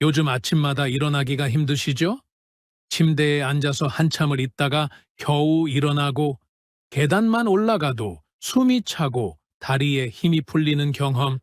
요즘 아침마다 일어나기가 힘드시죠? 침대에 앉아서 한참을 있다가 겨우 일어나고 계단만 올라가도 숨이 차고 다리에 힘이 풀리는 경험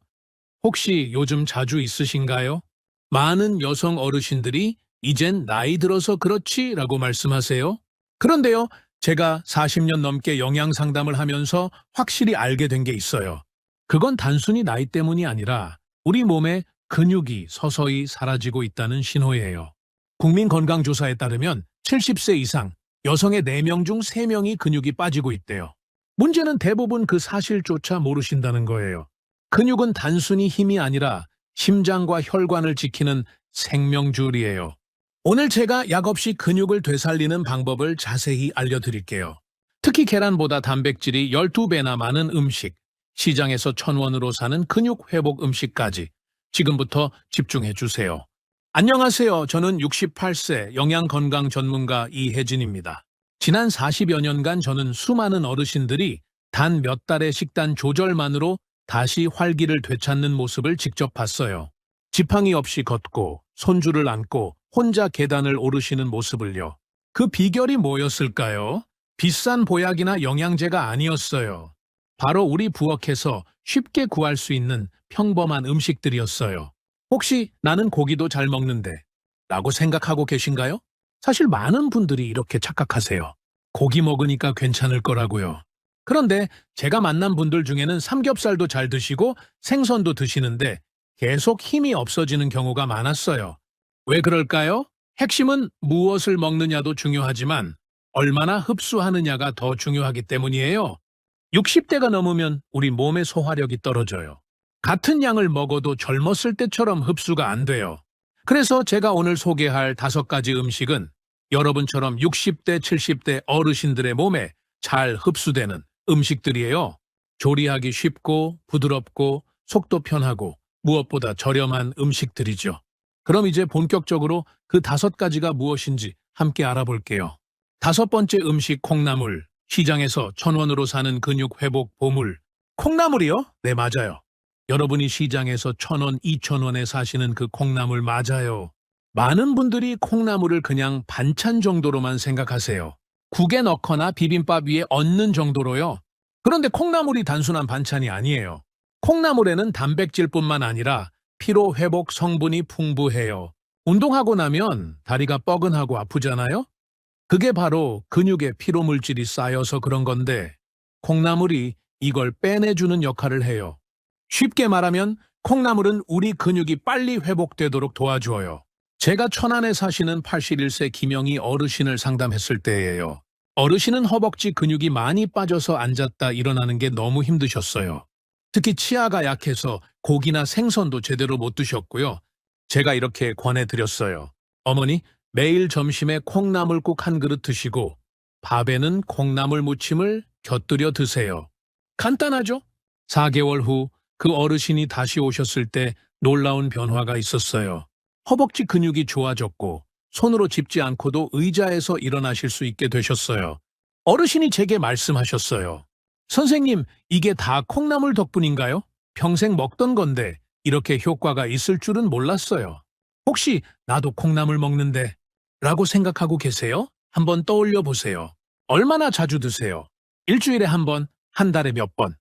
혹시 요즘 자주 있으신가요? 많은 여성 어르신들이 이젠 나이 들어서 그렇지라고 말씀하세요. 그런데요, 제가 40년 넘게 영양 상담을 하면서 확실히 알게 된 게 있어요. 그건 단순히 나이 때문이 아니라 우리 몸에 근육이 서서히 사라지고 있다는 신호예요. 국민건강조사에 따르면 70세 이상 여성의 4명 중 3명이 근육이 빠지고 있대요. 문제는 대부분 그 사실조차 모르신다는 거예요. 근육은 단순히 힘이 아니라 심장과 혈관을 지키는 생명줄이에요. 오늘 제가 약 없이 근육을 되살리는 방법을 자세히 알려드릴게요. 특히 계란보다 단백질이 12배나 많은 음식, 시장에서 1,000원으로 사는 근육 회복 음식까지 지금부터 집중해 주세요. 안녕하세요. 저는 68세 영양건강 전문가 이혜진입니다. 지난 40여 년간 저는 수많은 어르신들이 단 몇 달의 식단 조절만으로 다시 활기를 되찾는 모습을 직접 봤어요. 지팡이 없이 걷고 손주를 안고 혼자 계단을 오르시는 모습을요. 그 비결이 뭐였을까요? 비싼 보약이나 영양제가 아니었어요. 바로 우리 부엌에서 쉽게 구할 수 있는 평범한 음식들이었어요. 혹시 나는 고기도 잘 먹는데 라고 생각하고 계신가요? 사실 많은 분들이 이렇게 착각하세요. 고기 먹으니까 괜찮을 거라고요. 그런데 제가 만난 분들 중에는 삼겹살도 잘 드시고 생선도 드시는데 계속 힘이 없어지는 경우가 많았어요. 왜 그럴까요? 핵심은 무엇을 먹느냐도 중요하지만 얼마나 흡수하느냐가 더 중요하기 때문이에요. 60대가 넘으면 우리 몸의 소화력이 떨어져요. 같은 양을 먹어도 젊었을 때처럼 흡수가 안 돼요. 그래서 제가 오늘 소개할 5가지 음식은 여러분처럼 60대, 70대 어르신들의 몸에 잘 흡수되는 음식들이에요. 조리하기 쉽고 부드럽고 속도 편하고 무엇보다 저렴한 음식들이죠. 그럼 이제 본격적으로 그 5가지가 무엇인지 함께 알아볼게요. 5번째 음식 콩나물. 시장에서 1,000원으로 사는 근육 회복 보물. 콩나물이요? 네, 맞아요. 여러분이 시장에서 1,000원, 2,000원에 사시는 그 콩나물 맞아요. 많은 분들이 콩나물을 그냥 반찬 정도로만 생각하세요. 국에 넣거나 비빔밥 위에 얹는 정도로요. 그런데 콩나물이 단순한 반찬이 아니에요. 콩나물에는 단백질뿐만 아니라 피로 회복 성분이 풍부해요. 운동하고 나면 다리가 뻐근하고 아프잖아요? 그게 바로 근육에 피로 물질이 쌓여서 그런 건데 콩나물이 이걸 빼내주는 역할을 해요. 쉽게 말하면 콩나물은 우리 근육이 빨리 회복되도록 도와줘요. 제가 천안에 사시는 81세 김영희 어르신을 상담했을 때예요. 어르신은 허벅지 근육이 많이 빠져서 앉았다 일어나는 게 너무 힘드셨어요. 특히 치아가 약해서 고기나 생선도 제대로 못 드셨고요. 제가 이렇게 권해드렸어요. 어머니, 매일 점심에 콩나물국 한 그릇 드시고 밥에는 콩나물 무침을 곁들여 드세요. 간단하죠? 4개월 후 그 어르신이 다시 오셨을 때 놀라운 변화가 있었어요. 허벅지 근육이 좋아졌고 손으로 짚지 않고도 의자에서 일어나실 수 있게 되셨어요. 어르신이 제게 말씀하셨어요. 선생님, 이게 다 콩나물 덕분인가요? 평생 먹던 건데 이렇게 효과가 있을 줄은 몰랐어요. 혹시 나도 콩나물 먹는데 라고 생각하고 계세요? 한번 떠올려 보세요. 얼마나 자주 드세요? 일주일에 한 번, 한 달에 몇 번?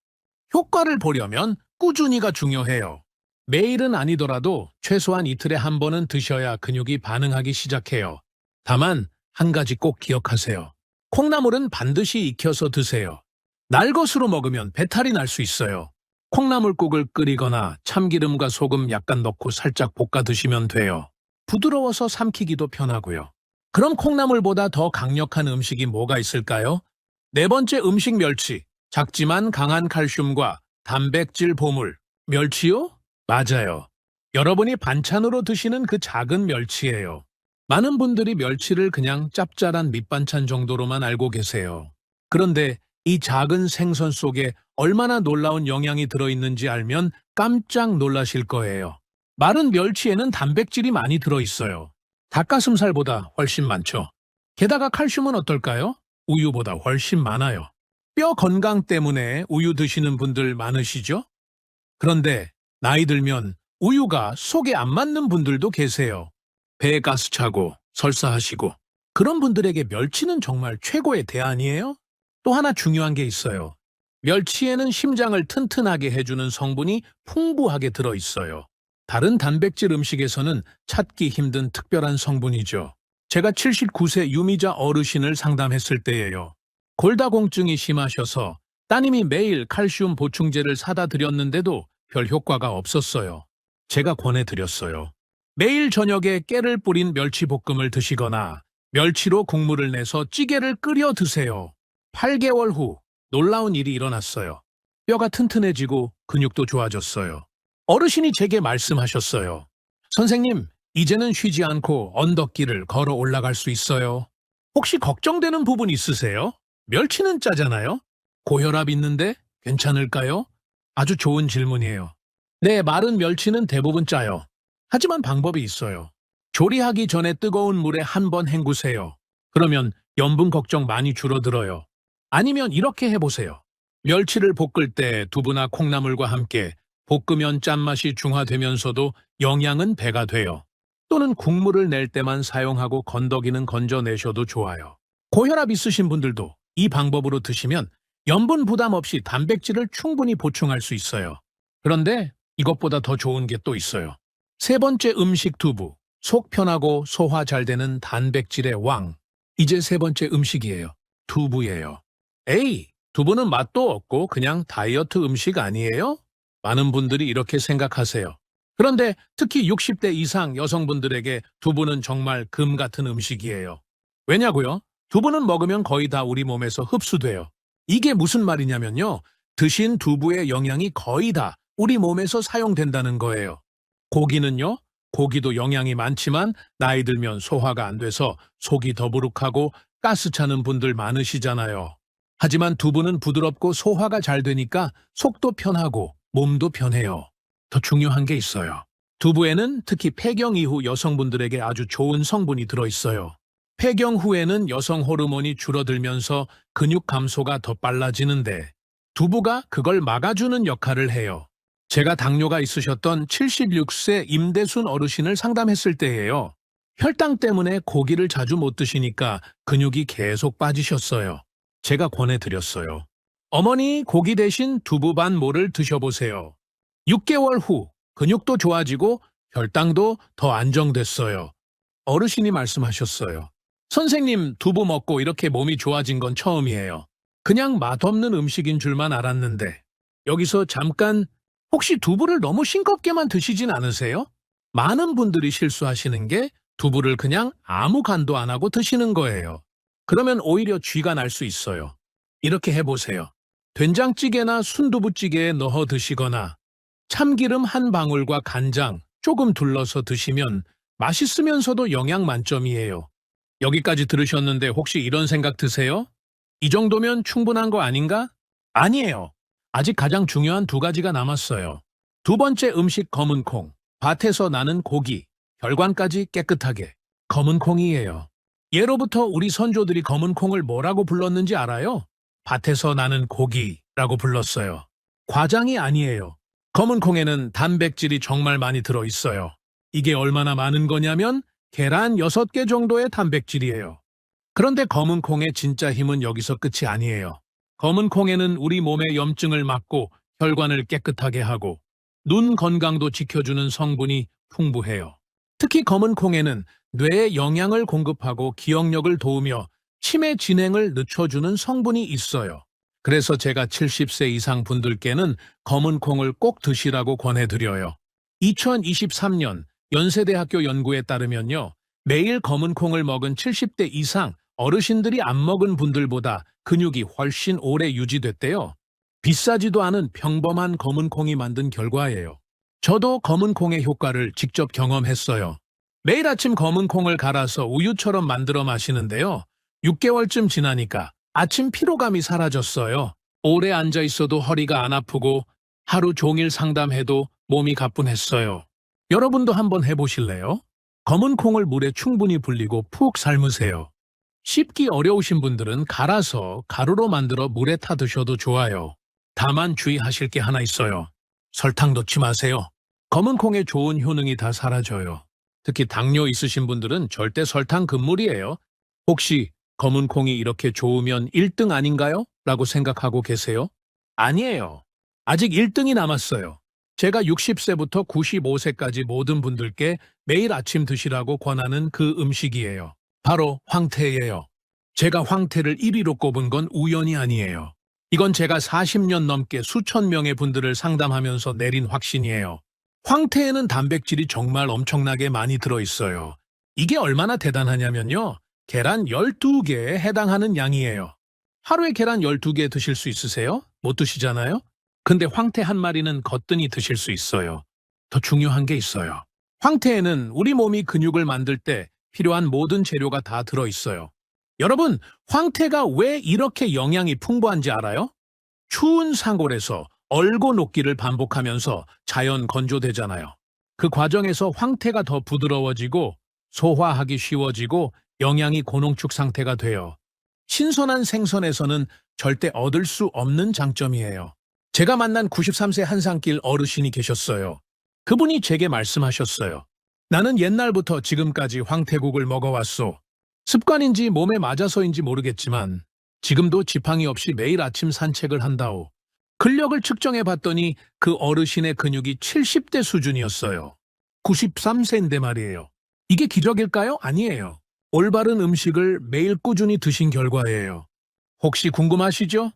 효과를 보려면 꾸준히가 중요해요. 매일은 아니더라도 최소한 이틀에 한 번은 드셔야 근육이 반응하기 시작해요. 다만 한 가지 꼭 기억하세요. 콩나물은 반드시 익혀서 드세요. 날것으로 먹으면 배탈이 날 수 있어요. 콩나물국을 끓이거나 참기름과 소금 약간 넣고 살짝 볶아 드시면 돼요. 부드러워서 삼키기도 편하고요. 그럼 콩나물보다 더 강력한 음식이 뭐가 있을까요? 4번째 음식 멸치. 작지만 강한 칼슘과 단백질 보물. 멸치요? 맞아요. 여러분이 반찬으로 드시는 그 작은 멸치예요. 많은 분들이 멸치를 그냥 짭짤한 밑반찬 정도로만 알고 계세요. 그런데 이 작은 생선 속에 얼마나 놀라운 영양이 들어있는지 알면 깜짝 놀라실 거예요. 마른 멸치에는 단백질이 많이 들어있어요. 닭가슴살보다 훨씬 많죠. 게다가 칼슘은 어떨까요? 우유보다 훨씬 많아요. 뼈 건강 때문에 우유 드시는 분들 많으시죠? 그런데 나이 들면 우유가 속에 안 맞는 분들도 계세요. 배에 가스 차고 설사하시고 그런 분들에게 멸치는 정말 최고의 대안이에요. 또 하나 중요한 게 있어요. 멸치에는 심장을 튼튼하게 해주는 성분이 풍부하게 들어있어요. 다른 단백질 음식에서는 찾기 힘든 특별한 성분이죠. 제가 79세 유미자 어르신을 상담했을 때예요. 골다공증이 심하셔서 따님이 매일 칼슘 보충제를 사다 드렸는데도 별 효과가 없었어요. 제가 권해드렸어요. 매일 저녁에 깨를 뿌린 멸치볶음을 드시거나 멸치로 국물을 내서 찌개를 끓여 드세요. 8개월 후 놀라운 일이 일어났어요. 뼈가 튼튼해지고 근육도 좋아졌어요. 어르신이 제게 말씀하셨어요. 선생님, 이제는 쉬지 않고 언덕길을 걸어 올라갈 수 있어요. 혹시 걱정되는 부분 있으세요? 멸치는 짜잖아요? 고혈압 있는데 괜찮을까요? 아주 좋은 질문이에요. 네, 마른 멸치는 대부분 짜요. 하지만 방법이 있어요. 조리하기 전에 뜨거운 물에 한 번 헹구세요. 그러면 염분 걱정 많이 줄어들어요. 아니면 이렇게 해보세요. 멸치를 볶을 때 두부나 콩나물과 함께 볶으면 짠맛이 중화되면서도 영양은 배가 돼요. 또는 국물을 낼 때만 사용하고 건더기는 건져내셔도 좋아요. 고혈압 있으신 분들도 이 방법으로 드시면 염분 부담 없이 단백질을 충분히 보충할 수 있어요. 그런데 이것보다 더 좋은 게 또 있어요. 세 번째 음식 두부. 속 편하고 소화 잘 되는 단백질의 왕. 이제 세 번째 음식이에요. 두부예요. 에이, 두부는 맛도 없고 그냥 다이어트 음식 아니에요? 많은 분들이 이렇게 생각하세요. 그런데 특히 60대 이상 여성분들에게 두부는 정말 금 같은 음식이에요. 왜냐고요? 두부는 먹으면 거의 다 우리 몸에서 흡수돼요. 이게 무슨 말이냐면요. 드신 두부의 영양이 거의 다 우리 몸에서 사용된다는 거예요. 고기는요? 고기도 영양이 많지만 나이 들면 소화가 안 돼서 속이 더부룩하고 가스 차는 분들 많으시잖아요. 하지만 두부는 부드럽고 소화가 잘 되니까 속도 편하고 몸도 편해요. 더 중요한 게 있어요. 두부에는 특히 폐경 이후 여성분들에게 아주 좋은 성분이 들어있어요. 폐경 후에는 여성 호르몬이 줄어들면서 근육 감소가 더 빨라지는데 두부가 그걸 막아주는 역할을 해요. 제가 당뇨가 있으셨던 76세 임대순 어르신을 상담했을 때예요. 혈당 때문에 고기를 자주 못 드시니까 근육이 계속 빠지셨어요. 제가 권해드렸어요. 어머니, 고기 대신 두부 반 모를 드셔보세요. 6개월 후 근육도 좋아지고 혈당도 더 안정됐어요. 어르신이 말씀하셨어요. 선생님, 두부 먹고 이렇게 몸이 좋아진 건 처음이에요. 그냥 맛없는 음식인 줄만 알았는데. 여기서 잠깐, 혹시 두부를 너무 싱겁게만 드시진 않으세요? 많은 분들이 실수하시는 게 두부를 그냥 아무 간도 안 하고 드시는 거예요. 그러면 오히려 쥐가 날 수 있어요. 이렇게 해보세요. 된장찌개나 순두부찌개에 넣어 드시거나 참기름 한 방울과 간장 조금 둘러서 드시면 맛있으면서도 영양 만점이에요. 여기까지 들으셨는데 혹시 이런 생각 드세요? 이 정도면 충분한 거 아닌가? 아니에요. 아직 가장 중요한 두 가지가 남았어요. 두 번째 음식 검은 콩. 밭에서 나는 고기, 혈관까지 깨끗하게. 검은 콩이에요. 예로부터 우리 선조들이 검은 콩을 뭐라고 불렀는지 알아요? 밭에서 나는 고기라고 불렀어요. 과장이 아니에요. 검은 콩에는 단백질이 정말 많이 들어있어요. 이게 얼마나 많은 거냐면 계란 6개 정도의 단백질이에요. 그런데 검은 콩의 진짜 힘은 여기서 끝이 아니에요. 검은 콩에는 우리 몸의 염증을 막고 혈관을 깨끗하게 하고 눈 건강도 지켜주는 성분이 풍부해요. 특히 검은 콩에는 뇌에 영양을 공급하고 기억력을 도우며 치매 진행을 늦춰주는 성분이 있어요. 그래서 제가 70세 이상 분들께는 검은 콩을 꼭 드시라고 권해드려요. 2023년 연세대학교 연구에 따르면요. 매일 검은 콩을 먹은 70대 이상 어르신들이 안 먹은 분들보다 근육이 훨씬 오래 유지됐대요. 비싸지도 않은 평범한 검은 콩이 만든 결과예요. 저도 검은 콩의 효과를 직접 경험했어요. 매일 아침 검은 콩을 갈아서 우유처럼 만들어 마시는데요. 6개월쯤 지나니까 아침 피로감이 사라졌어요. 오래 앉아 있어도 허리가 안 아프고 하루 종일 상담해도 몸이 가뿐했어요. 여러분도 한번 해보실래요? 검은 콩을 물에 충분히 불리고 푹 삶으세요. 씹기 어려우신 분들은 갈아서 가루로 만들어 물에 타 드셔도 좋아요. 다만 주의하실 게 하나 있어요. 설탕 넣지 마세요. 검은 콩의 좋은 효능이 다 사라져요. 특히 당뇨 있으신 분들은 절대 설탕 금물이에요. 혹시 검은 콩이 이렇게 좋으면 1등 아닌가요? 라고 생각하고 계세요? 아니에요. 아직 1등이 남았어요. 제가 60세부터 95세까지 모든 분들께 매일 아침 드시라고 권하는 그 음식이에요. 바로 황태예요. 제가 황태를 1위로 꼽은 건 우연이 아니에요. 이건 제가 40년 넘게 수천 명의 분들을 상담하면서 내린 확신이에요. 황태에는 단백질이 정말 엄청나게 많이 들어있어요. 이게 얼마나 대단하냐면요. 계란 12개에 해당하는 양이에요. 하루에 계란 12개 드실 수 있으세요? 못 드시잖아요? 근데 황태 한 마리는 거뜬히 드실 수 있어요. 더 중요한 게 있어요. 황태에는 우리 몸이 근육을 만들 때 필요한 모든 재료가 다 들어있어요. 여러분, 황태가 왜 이렇게 영양이 풍부한지 알아요? 추운 산골에서 얼고 녹기를 반복하면서 자연 건조되잖아요. 그 과정에서 황태가 더 부드러워지고 소화하기 쉬워지고 영양이 고농축 상태가 돼요. 신선한 생선에서는 절대 얻을 수 없는 장점이에요. 제가 만난 93세 한산길 어르신이 계셨어요. 그분이 제게 말씀하셨어요. 나는 옛날부터 지금까지 황태국을 먹어왔소. 습관인지 몸에 맞아서인지 모르겠지만 지금도 지팡이 없이 매일 아침 산책을 한다오. 근력을 측정해 봤더니 그 어르신의 근육이 70대 수준이었어요. 93세인데 말이에요. 이게 기적일까요? 아니에요. 올바른 음식을 매일 꾸준히 드신 결과예요. 혹시 궁금하시죠?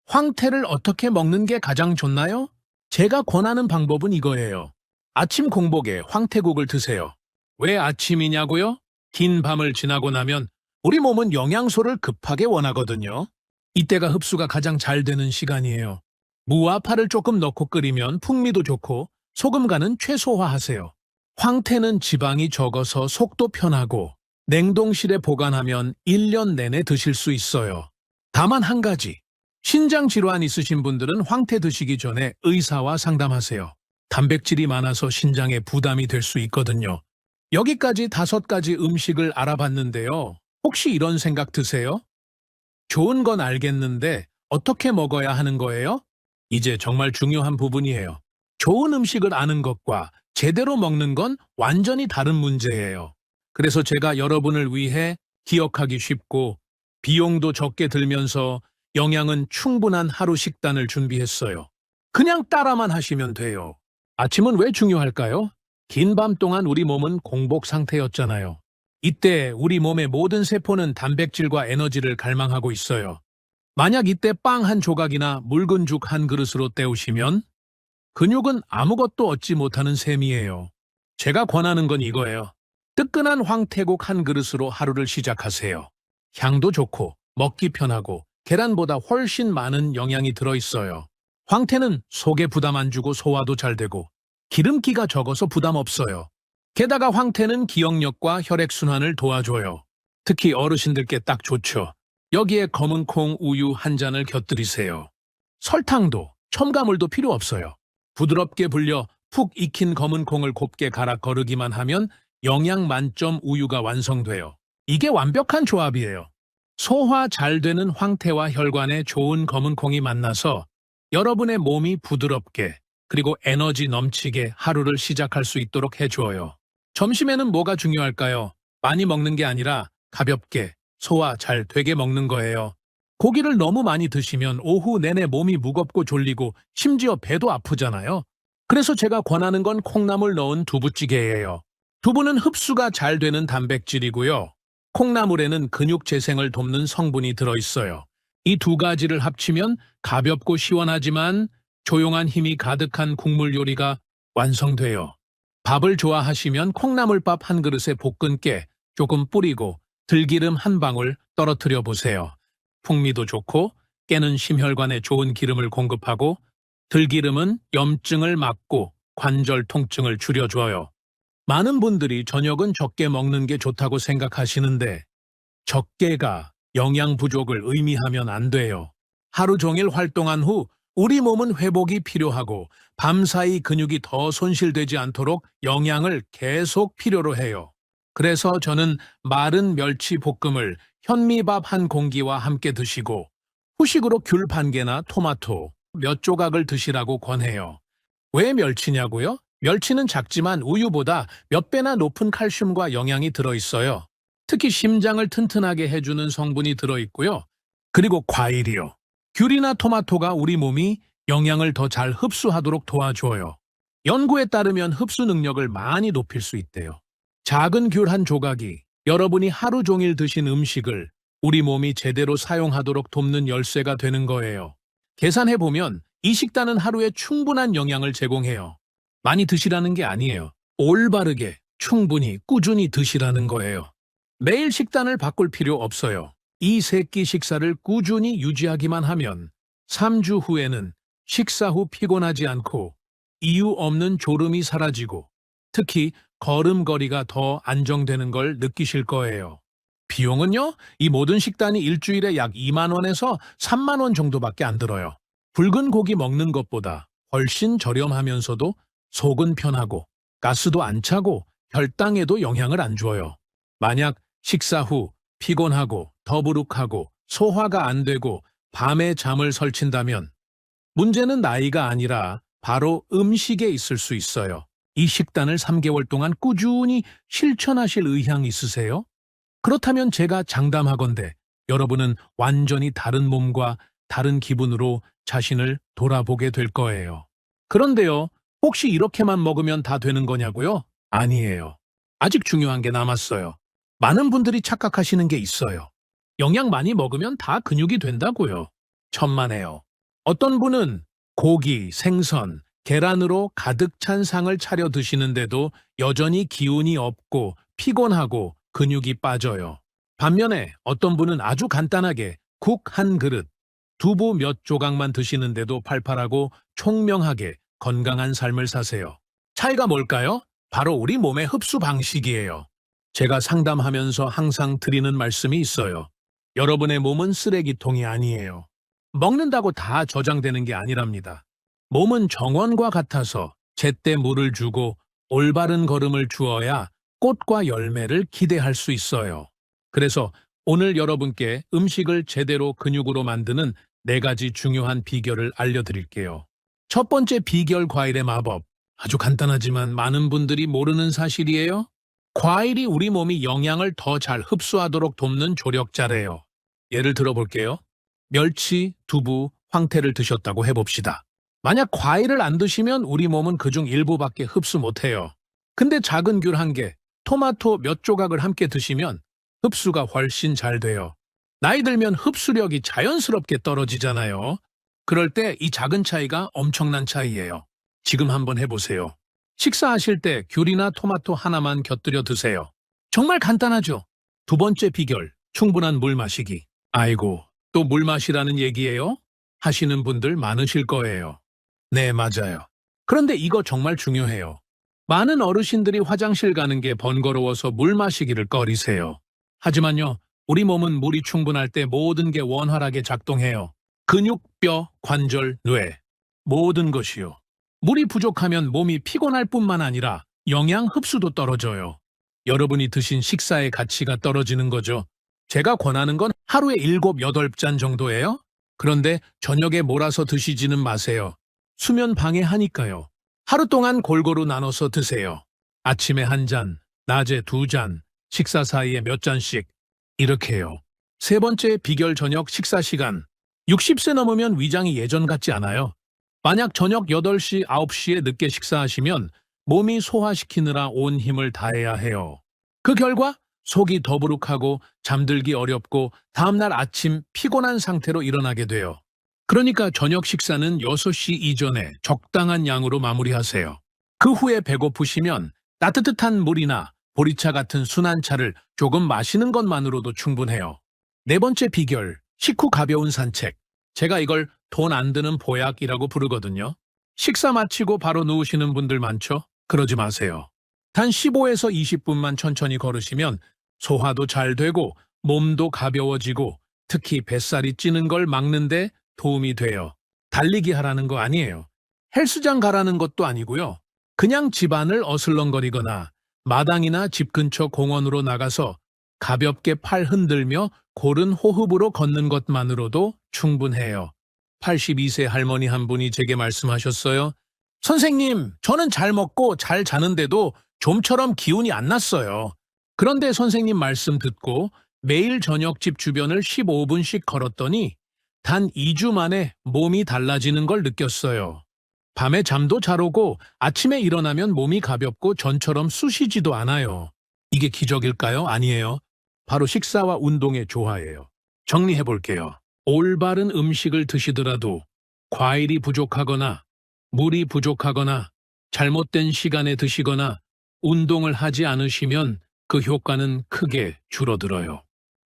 황태를 어떻게 먹는 게 가장 좋나요? 제가 권하는 방법은 이거예요. 아침 공복에 황태국을 드세요. 왜 아침이냐고요? 긴 밤을 지나고 나면 우리 몸은 영양소를 급하게 원하거든요. 이때가 흡수가 가장 잘 되는 시간이에요. 무와 파를 조금 넣고 끓이면 풍미도 좋고 소금 간은 최소화하세요. 황태는 지방이 적어서 속도 편하고 냉동실에 보관하면 1년 내내 드실 수 있어요. 다만 한 가지, 신장 질환 있으신 분들은 황태 드시기 전에 의사와 상담하세요. 단백질이 많아서 신장에 부담이 될 수 있거든요. 여기까지 5가지 음식을 알아봤는데요. 혹시 이런 생각 드세요? 좋은 건 알겠는데 어떻게 먹어야 하는 거예요? 이제 정말 중요한 부분이에요. 좋은 음식을 아는 것과 제대로 먹는 건 완전히 다른 문제예요. 그래서 제가 여러분을 위해 기억하기 쉽고 비용도 적게 들면서 영양은 충분한 하루 식단을 준비했어요. 그냥 따라만 하시면 돼요. 아침은 왜 중요할까요? 긴 밤 동안 우리 몸은 공복 상태였잖아요. 이때 우리 몸의 모든 세포는 단백질과 에너지를 갈망하고 있어요. 만약 이때 빵 한 조각이나 묽은 죽 한 그릇으로 때우시면 근육은 아무것도 얻지 못하는 셈이에요. 제가 권하는 건 이거예요. 뜨끈한 황태국 한 그릇으로 하루를 시작하세요. 향도 좋고 먹기 편하고 계란보다 훨씬 많은 영양이 들어있어요. 황태는 속에 부담 안 주고 소화도 잘 되고 기름기가 적어서 부담 없어요. 게다가 황태는 기억력과 혈액순환을 도와줘요. 특히 어르신들께 딱 좋죠. 여기에 검은 콩 우유 한 잔을 곁들이세요. 설탕도 첨가물도 필요 없어요. 부드럽게 불려 푹 익힌 검은 콩을 곱게 갈아 거르기만 하면 영양 만점 우유가 완성돼요. 이게 완벽한 조합이에요. 소화 잘 되는 황태와 혈관에 좋은 검은 콩이 만나서 여러분의 몸이 부드럽게 그리고 에너지 넘치게 하루를 시작할 수 있도록 해줘요. 점심에는 뭐가 중요할까요? 많이 먹는 게 아니라 가볍게 소화 잘 되게 먹는 거예요. 고기를 너무 많이 드시면 오후 내내 몸이 무겁고 졸리고 심지어 배도 아프잖아요. 그래서 제가 권하는 건 콩나물 넣은 두부찌개예요. 두부는 흡수가 잘 되는 단백질이고요. 콩나물에는 근육 재생을 돕는 성분이 들어있어요. 이 2가지를 합치면 가볍고 시원하지만 조용한 힘이 가득한 국물 요리가 완성돼요. 밥을 좋아하시면 콩나물밥 한 그릇에 볶은 깨 조금 뿌리고 들기름 한 방울 떨어뜨려 보세요. 풍미도 좋고 깨는 심혈관에 좋은 기름을 공급하고 들기름은 염증을 막고 관절 통증을 줄여줘요. 많은 분들이 저녁은 적게 먹는 게 좋다고 생각하시는데 적게가 영양 부족을 의미하면 안 돼요. 하루 종일 활동한 후 우리 몸은 회복이 필요하고 밤사이 근육이 더 손실되지 않도록 영양을 계속 필요로 해요. 그래서 저는 마른 멸치 볶음을 현미밥 한 공기와 함께 드시고 후식으로 귤 반 개나 토마토 몇 조각을 드시라고 권해요. 왜 멸치냐고요? 멸치는 작지만 우유보다 몇 배나 높은 칼슘과 영양이 들어있어요. 특히 심장을 튼튼하게 해주는 성분이 들어있고요. 그리고 과일이요. 귤이나 토마토가 우리 몸이 영양을 더 잘 흡수하도록 도와줘요. 연구에 따르면 흡수 능력을 많이 높일 수 있대요. 작은 귤 한 조각이 여러분이 하루 종일 드신 음식을 우리 몸이 제대로 사용하도록 돕는 열쇠가 되는 거예요. 계산해보면 이 식단은 하루에 충분한 영양을 제공해요. 많이 드시라는 게 아니에요. 올바르게, 충분히, 꾸준히 드시라는 거예요. 매일 식단을 바꿀 필요 없어요. 이 세 끼 식사를 꾸준히 유지하기만 하면 3주 후에는 식사 후 피곤하지 않고 이유 없는 졸음이 사라지고 특히 걸음걸이가 더 안정되는 걸 느끼실 거예요. 비용은요? 이 모든 식단이 일주일에 약 2만 원에서 3만 원 정도밖에 안 들어요. 붉은 고기 먹는 것보다 훨씬 저렴하면서도 속은 편하고 가스도 안 차고 혈당에도 영향을 안 줘요. 만약 식사 후 피곤하고 더부룩하고 소화가 안 되고 밤에 잠을 설친다면 문제는 나이가 아니라 바로 음식에 있을 수 있어요. 이 식단을 3개월 동안 꾸준히 실천하실 의향 있으세요? 그렇다면 제가 장담하건대 여러분은 완전히 다른 몸과 다른 기분으로 자신을 돌아보게 될 거예요. 그런데요, 혹시 이렇게만 먹으면 다 되는 거냐고요? 아니에요. 아직 중요한 게 남았어요. 많은 분들이 착각하시는 게 있어요. 영양 많이 먹으면 다 근육이 된다고요. 천만에요. 어떤 분은 고기, 생선, 계란으로 가득 찬 상을 차려 드시는데도 여전히 기운이 없고 피곤하고 근육이 빠져요. 반면에 어떤 분은 아주 간단하게 국 한 그릇, 두부 몇 조각만 드시는데도 팔팔하고 총명하게 건강한 삶을 사세요. 차이가 뭘까요? 바로 우리 몸의 흡수 방식이에요. 제가 상담하면서 항상 드리는 말씀이 있어요. 여러분의 몸은 쓰레기통이 아니에요. 먹는다고 다 저장되는 게 아니랍니다. 몸은 정원과 같아서 제때 물을 주고 올바른 걸음을 주어야 꽃과 열매를 기대할 수 있어요. 그래서 오늘 여러분께 음식을 제대로 근육으로 만드는 4가지 중요한 비결을 알려드릴게요. 첫 번째 비결 과일의 마법. 아주 간단하지만 많은 분들이 모르는 사실이에요. 과일이 우리 몸이 영양을 더 잘 흡수하도록 돕는 조력자래요. 예를 들어 볼게요. 멸치, 두부, 황태를 드셨다고 해봅시다. 만약 과일을 안 드시면 우리 몸은 그중 일부밖에 흡수 못해요. 근데 작은 귤 한 개, 토마토 몇 조각을 함께 드시면 흡수가 훨씬 잘 돼요. 나이 들면 흡수력이 자연스럽게 떨어지잖아요. 그럴 때 이 작은 차이가 엄청난 차이예요. 지금 한번 해보세요. 식사하실 때 귤이나 토마토 하나만 곁들여 드세요. 정말 간단하죠? 두 번째 비결, 충분한 물 마시기. 아이고, 또 물 마시라는 얘기예요? 하시는 분들 많으실 거예요. 네, 맞아요. 그런데 이거 정말 중요해요. 많은 어르신들이 화장실 가는 게 번거로워서 물 마시기를 꺼리세요. 하지만요, 우리 몸은 물이 충분할 때 모든 게 원활하게 작동해요. 근육, 뼈, 관절, 뇌, 모든 것이요. 물이 부족하면 몸이 피곤할 뿐만 아니라 영양 흡수도 떨어져요. 여러분이 드신 식사의 가치가 떨어지는 거죠. 제가 권하는 건 하루에 7, 8잔 정도예요. 그런데 저녁에 몰아서 드시지는 마세요. 수면 방해하니까요. 하루 동안 골고루 나눠서 드세요. 아침에 1잔, 낮에 2잔, 식사 사이에 몇 잔씩. 이렇게요. 세 번째 비결 저녁 식사 시간. 60세 넘으면 위장이 예전 같지 않아요. 만약 저녁 8시, 9시에 늦게 식사하시면 몸이 소화시키느라 온 힘을 다해야 해요. 그 결과 속이 더부룩하고 잠들기 어렵고 다음날 아침 피곤한 상태로 일어나게 돼요. 그러니까 저녁 식사는 6시 이전에 적당한 양으로 마무리하세요. 그 후에 배고프시면 따뜻한 물이나 보리차 같은 순한 차를 조금 마시는 것만으로도 충분해요. 네 번째 비결, 식후 가벼운 산책. 제가 이걸 돈 안 드는 보약이라고 부르거든요. 식사 마치고 바로 누우시는 분들 많죠? 그러지 마세요. 단 15에서 20분만 천천히 걸으시면 소화도 잘 되고 몸도 가벼워지고 특히 뱃살이 찌는 걸 막는데 도움이 돼요. 달리기 하라는 거 아니에요. 헬스장 가라는 것도 아니고요. 그냥 집안을 어슬렁거리거나 마당이나 집 근처 공원으로 나가서 가볍게 팔 흔들며 고른 호흡으로 걷는 것만으로도 충분해요. 82세 할머니 한 분이 제게 말씀하셨어요. 선생님, 저는 잘 먹고 잘 자는데도 좀처럼 기운이 안 났어요. 그런데 선생님 말씀 듣고 매일 저녁 집 주변을 15분씩 걸었더니 단 2주 만에 몸이 달라지는 걸 느꼈어요. 밤에 잠도 잘 오고 아침에 일어나면 몸이 가볍고 전처럼 쑤시지도 않아요. 이게 기적일까요? 아니에요. 바로 식사와 운동의 조화예요. 정리해 볼게요. 올바른 음식을 드시더라도 과일이 부족하거나 물이 부족하거나 잘못된 시간에 드시거나 운동을 하지 않으시면 그 효과는 크게 줄어들어요.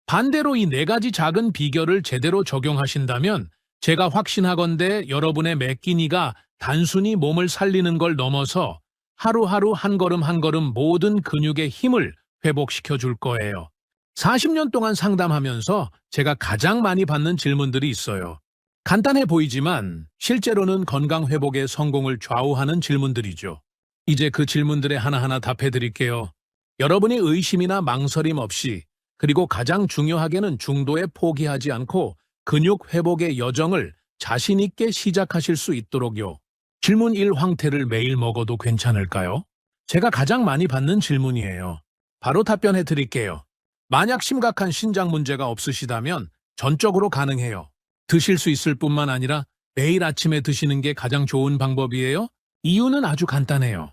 반대로 이 네 가지 작은 비결을 제대로 적용하신다면 제가 확신하건대 여러분의 매 끼니가 단순히 몸을 살리는 걸 넘어서 하루하루 한 걸음 한 걸음 모든 근육의 힘을 회복시켜 줄 거예요. 40년 동안 상담하면서 제가 가장 많이 받는 질문들이 있어요. 간단해 보이지만 실제로는 건강 회복의 성공을 좌우하는 질문들이죠. 이제 그 질문들에 하나하나 답해 드릴게요. 여러분이 의심이나 망설임 없이 그리고 가장 중요하게는 중도에 포기하지 않고 근육 회복의 여정을 자신 있게 시작하실 수 있도록요. 질문 1 황태를 매일 먹어도 괜찮을까요? 제가 가장 많이 받는 질문이에요. 바로 답변해 드릴게요. 만약 심각한 신장 문제가 없으시다면 전적으로 가능해요. 드실 수 있을 뿐만 아니라 매일 아침에 드시는 게 가장 좋은 방법이에요. 이유는 아주 간단해요.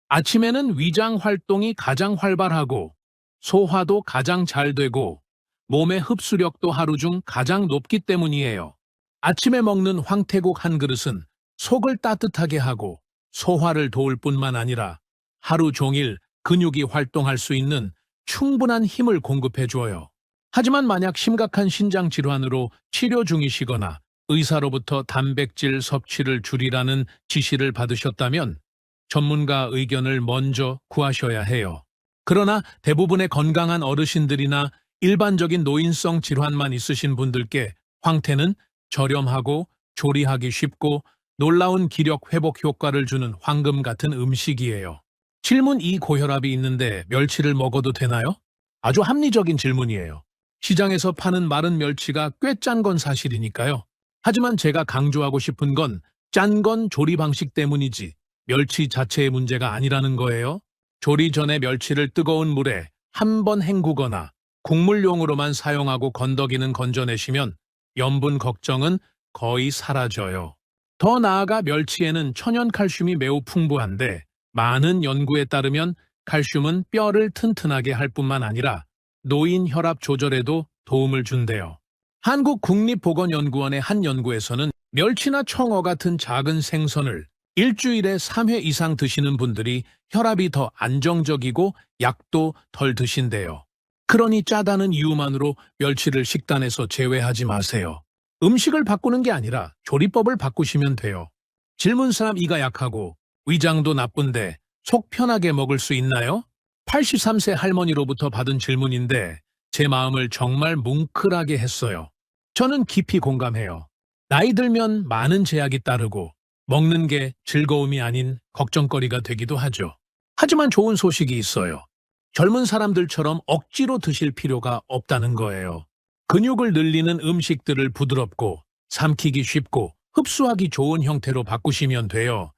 아침에는 위장 활동이 가장 활발하고 소화도 가장 잘 되고 몸의 흡수력도 하루 중 가장 높기 때문이에요. 아침에 먹는 황태국 한 그릇은 속을 따뜻하게 하고 소화를 도울 뿐만 아니라 하루 종일 근육이 활동할 수 있는 충분한 힘을 공급해 줘요. 하지만 만약 심각한 신장 질환으로 치료 중이시거나 의사로부터 단백질 섭취를 줄이라는 지시를 받으셨다면 전문가 의견을 먼저 구하셔야 해요. 그러나 대부분의 건강한 어르신들이나 일반적인 노인성 질환만 있으신 분들께 황태는 저렴하고 조리하기 쉽고 놀라운 기력 회복 효과를 주는 황금 같은 음식이에요. 질문 2 고혈압이 있는데 멸치를 먹어도 되나요? 아주 합리적인 질문이에요. 시장에서 파는 마른 멸치가 꽤 짠 건 사실이니까요. 하지만 제가 강조하고 싶은 건 짠 건 조리 방식 때문이지 멸치 자체의 문제가 아니라는 거예요. 조리 전에 멸치를 뜨거운 물에 한 번 헹구거나 국물용으로만 사용하고 건더기는 건져내시면 염분 걱정은 거의 사라져요. 더 나아가 멸치에는 천연 칼슘이 매우 풍부한데 많은 연구에 따르면 칼슘은 뼈를 튼튼하게 할 뿐만 아니라 노인 혈압 조절에도 도움을 준대요. 한국국립보건연구원의 한 연구에서는 멸치나 청어 같은 작은 생선을 일주일에 3회 이상 드시는 분들이 혈압이 더 안정적이고 약도 덜 드신대요. 그러니 짜다는 이유만으로 멸치를 식단에서 제외하지 마세요. 음식을 바꾸는 게 아니라 조리법을 바꾸시면 돼요. 질문 3 이가 약하고 위장도 나쁜데 속 편하게 먹을 수 있나요? 83세 할머니로부터 받은 질문인데 제 마음을 정말 뭉클하게 했어요. 저는 깊이 공감해요. 나이 들면 많은 제약이 따르고 먹는 게 즐거움이 아닌 걱정거리가 되기도 하죠. 하지만 좋은 소식이 있어요. 젊은 사람들처럼 억지로 드실 필요가 없다는 거예요. 근육을 늘리는 음식들을 부드럽고 삼키기 쉽고 흡수하기 좋은 형태로 바꾸시면 돼요.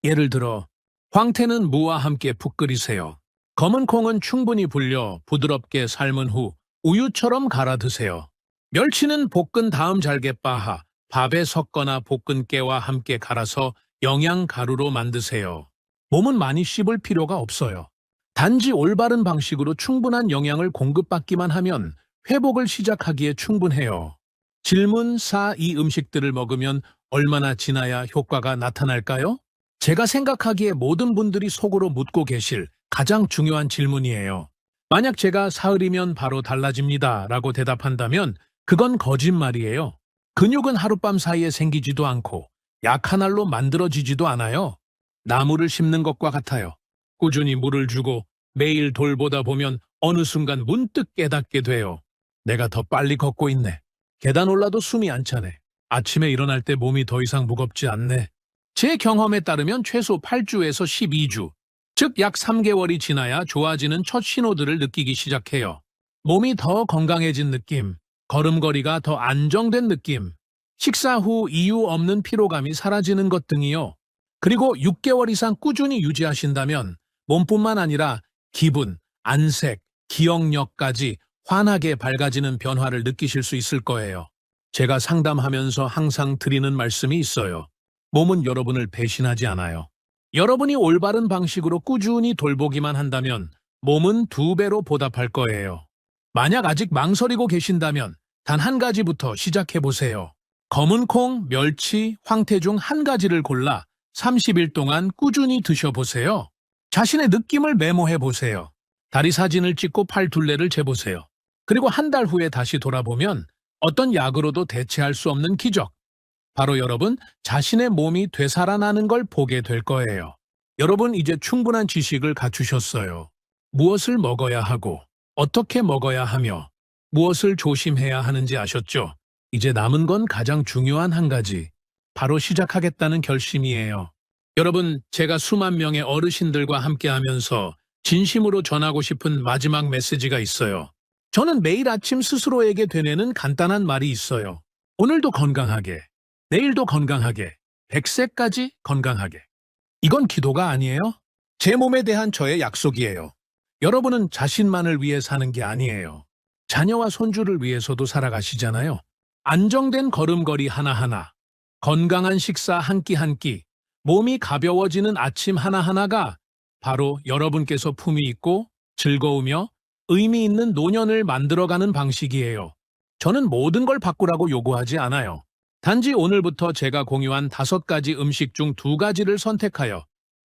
예를 들어 황태는 무와 함께 푹 끓이세요. 검은 콩은 충분히 불려 부드럽게 삶은 후 우유처럼 갈아 드세요. 멸치는 볶은 다음 잘게 빻아 밥에 섞거나 볶은 깨와 함께 갈아서 영양가루로 만드세요. 몸은 많이 씹을 필요가 없어요. 단지 올바른 방식으로 충분한 영양을 공급받기만 하면 회복을 시작하기에 충분해요. 질문 4. 이 음식들을 먹으면 얼마나 지나야 효과가 나타날까요? 제가 생각하기에 모든 분들이 속으로 묻고 계실 가장 중요한 질문이에요. 만약 제가 사흘이면 바로 달라집니다 라고 대답한다면 그건 거짓말이에요. 근육은 하룻밤 사이에 생기지도 않고 약 한 알로 만들어지지도 않아요. 나무를 심는 것과 같아요. 꾸준히 물을 주고 매일 돌보다 보면 어느 순간 문득 깨닫게 돼요. 내가 더 빨리 걷고 있네. 계단 올라도 숨이 안 차네. 아침에 일어날 때 몸이 더 이상 무겁지 않네. 제 경험에 따르면 최소 8주에서 12주, 즉 약 3개월이 지나야 좋아지는 첫 신호들을 느끼기 시작해요. 몸이 더 건강해진 느낌, 걸음걸이가 더 안정된 느낌, 식사 후 이유 없는 피로감이 사라지는 것 등이요. 그리고 6개월 이상 꾸준히 유지하신다면 몸뿐만 아니라 기분, 안색, 기억력까지 환하게 밝아지는 변화를 느끼실 수 있을 거예요. 제가 상담하면서 항상 드리는 말씀이 있어요. 몸은 여러분을 배신하지 않아요. 여러분이 올바른 방식으로 꾸준히 돌보기만 한다면 몸은 2배로 보답할 거예요. 만약 아직 망설이고 계신다면 단 한 가지부터 시작해 보세요. 검은 콩, 멸치, 황태 중 한 가지를 골라 30일 동안 꾸준히 드셔보세요. 자신의 느낌을 메모해 보세요. 다리 사진을 찍고 팔 둘레를 재보세요. 그리고 한 달 후에 다시 돌아보면 어떤 약으로도 대체할 수 없는 기적. 바로 여러분 자신의 몸이 되살아나는 걸 보게 될 거예요. 여러분 이제 충분한 지식을 갖추셨어요. 무엇을 먹어야 하고, 어떻게 먹어야 하며, 무엇을 조심해야 하는지 아셨죠? 이제 남은 건 가장 중요한 한 가지. 바로 시작하겠다는 결심이에요. 여러분, 제가 수만 명의 어르신들과 함께하면서 진심으로 전하고 싶은 마지막 메시지가 있어요. 저는 매일 아침 스스로에게 되뇌는 간단한 말이 있어요. 오늘도 건강하게, 내일도 건강하게, 100세까지 건강하게. 이건 기도가 아니에요. 제 몸에 대한 저의 약속이에요. 여러분은 자신만을 위해 사는 게 아니에요. 자녀와 손주를 위해서도 살아가시잖아요. 안정된 걸음걸이 하나하나, 건강한 식사 한 끼 한 끼, 몸이 가벼워지는 아침 하나하나가 바로 여러분께서 품위 있고 즐거우며 의미 있는 노년을 만들어가는 방식이에요. 저는 모든 걸 바꾸라고 요구하지 않아요. 단지 오늘부터 제가 공유한 5가지 음식 중 2가지를 선택하여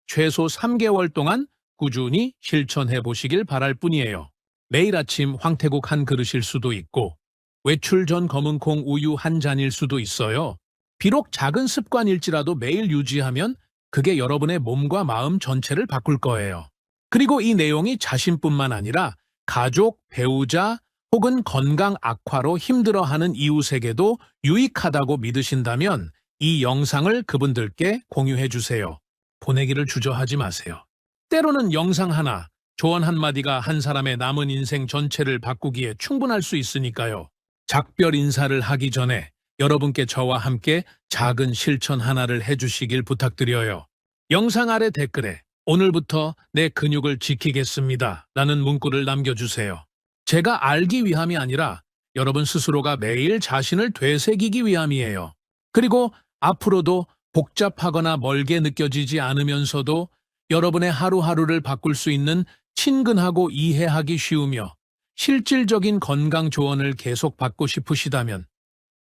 최소 3개월 동안 꾸준히 실천해 보시길 바랄 뿐이에요. 매일 아침 황태국 한 그릇일 수도 있고 외출 전 검은콩 우유 한 잔일 수도 있어요. 비록 작은 습관일지라도 매일 유지하면 그게 여러분의 몸과 마음 전체를 바꿀 거예요. 그리고 이 내용이 자신뿐만 아니라 가족, 배우자 혹은 건강 악화로 힘들어하는 이웃에게도 유익하다고 믿으신다면 이 영상을 그분들께 공유해 주세요. 보내기를 주저하지 마세요. 때로는 영상 하나, 조언 한마디가 한 사람의 남은 인생 전체를 바꾸기에 충분할 수 있으니까요. 작별 인사를 하기 전에 여러분께 저와 함께 작은 실천 하나를 해주시길 부탁드려요. 영상 아래 댓글에 오늘부터 내 근육을 지키겠습니다 라는 문구를 남겨주세요. 제가 알기 위함이 아니라 여러분 스스로가 매일 자신을 되새기기 위함이에요. 그리고 앞으로도 복잡하거나 멀게 느껴지지 않으면서도 여러분의 하루하루를 바꿀 수 있는 친근하고 이해하기 쉬우며 실질적인 건강 조언을 계속 받고 싶으시다면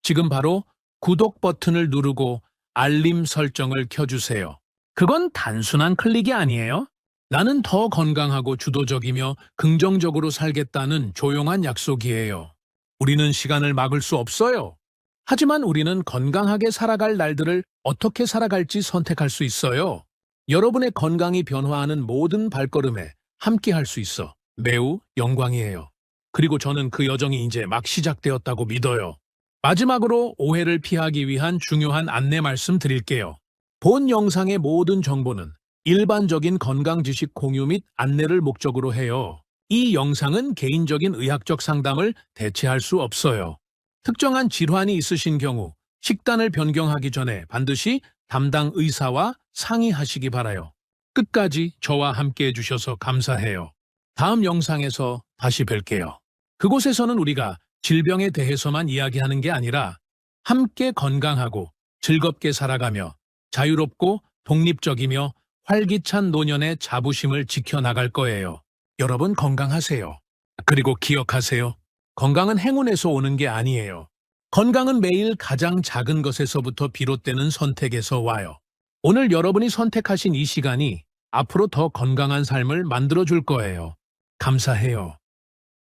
지금 바로 구독 버튼을 누르고 알림 설정을 켜주세요. 그건 단순한 클릭이 아니에요. 나는 더 건강하고 주도적이며 긍정적으로 살겠다는 조용한 약속이에요. 우리는 시간을 막을 수 없어요. 하지만 우리는 건강하게 살아갈 날들을 어떻게 살아갈지 선택할 수 있어요. 여러분의 건강이 변화하는 모든 발걸음에 함께 할 수 있어 매우 영광이에요. 그리고 저는 그 여정이 이제 막 시작되었다고 믿어요. 마지막으로 오해를 피하기 위한 중요한 안내 말씀 드릴게요. 본 영상의 모든 정보는 일반적인 건강 지식 공유 및 안내를 목적으로 해요. 이 영상은 개인적인 의학적 상담을 대체할 수 없어요. 특정한 질환이 있으신 경우 식단을 변경하기 전에 반드시 담당 의사와 상의하시기 바라요. 끝까지 저와 함께 해주셔서 감사해요. 다음 영상에서 다시 뵐게요. 그곳에서는 우리가 질병에 대해서만 이야기하는 게 아니라 함께 건강하고 즐겁게 살아가며 자유롭고 독립적이며 활기찬 노년의 자부심을 지켜나갈 거예요. 여러분 건강하세요. 그리고 기억하세요. 건강은 행운에서 오는 게 아니에요. 건강은 매일 가장 작은 것에서부터 비롯되는 선택에서 와요. 오늘 여러분이 선택하신 이 시간이 앞으로 더 건강한 삶을 만들어줄 거예요. 감사해요.